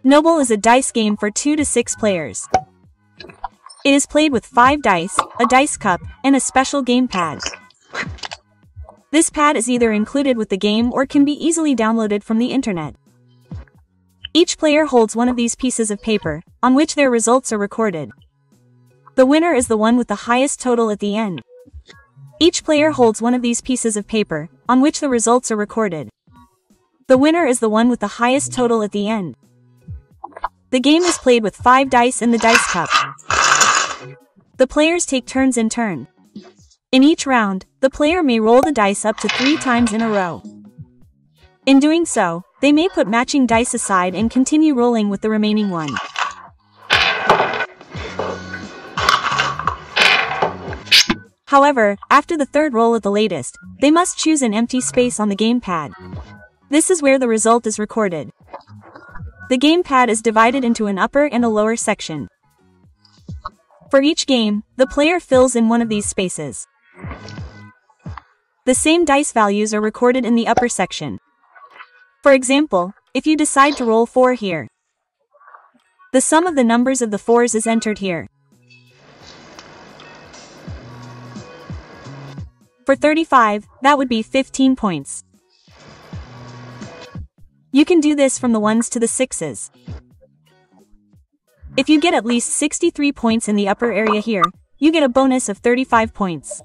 Knobel is a dice game for 2 to 6 players. It is played with 5 dice, a dice cup, and a special game pad. This pad is either included with the game or can be easily downloaded from the internet. Each player holds one of these pieces of paper, on which their results are recorded. The winner is the one with the highest total at the end. Each player holds one of these pieces of paper, on which the results are recorded. The winner is the one with the highest total at the end. The game is played with 5 dice in the dice cup. The players take turns in turn. In each round, the player may roll the dice up to 3 times in a row. In doing so, they may put matching dice aside and continue rolling with the remaining one. However, after the third roll at the latest, they must choose an empty space on the gamepad. This is where the result is recorded. The gamepad is divided into an upper and a lower section. For each game, the player fills in one of these spaces. The same dice values are recorded in the upper section. For example, if you decide to roll 4 here, the sum of the numbers of the 4s is entered here. For 35, that would be 15 points. You can do this from the 1s to the 6s. If you get at least 63 points in the upper area here, you get a bonus of 35 points.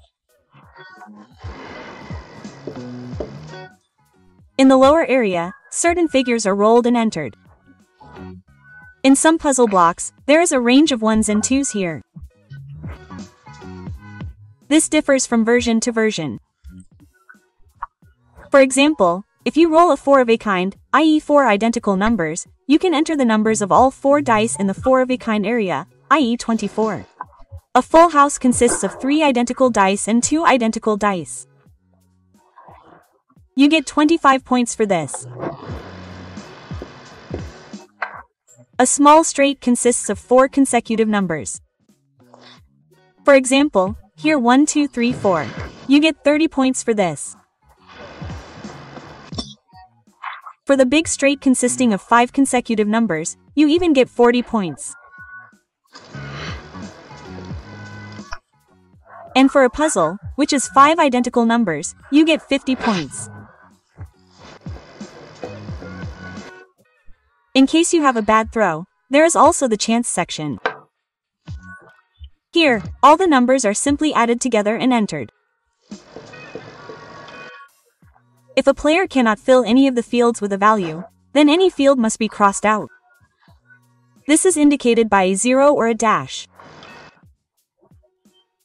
In the lower area, certain figures are rolled and entered. In some puzzle blocks, there is a range of 1s and 2s here. This differs from version to version. For example, if you roll a 4 of a kind, i.e. 4 identical numbers, you can enter the numbers of all 4 dice in the 4 of a kind area, i.e. 24. A full house consists of 3 identical dice and 2 identical dice. You get 25 points for this. A small straight consists of 4 consecutive numbers. For example, here 1, 2, 3, 4. You get 30 points for this. For the big straight consisting of 5 consecutive numbers, you even get 40 points. And for a puzzle, which is 5 identical numbers, you get 50 points. In case you have a bad throw, there is also the chance section. Here, all the numbers are simply added together and entered. If a player cannot fill any of the fields with a value, then any field must be crossed out. This is indicated by a 0 or a dash.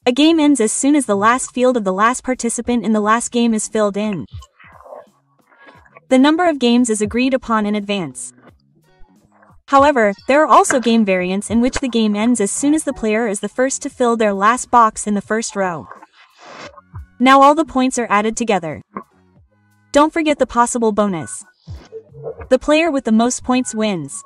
A game ends as soon as the last field of the last participant in the last game is filled in. The number of games is agreed upon in advance. However, there are also game variants in which the game ends as soon as the player is the first to fill their last box in the first row. Now all the points are added together. Don't forget the possible bonus. The player with the most points wins.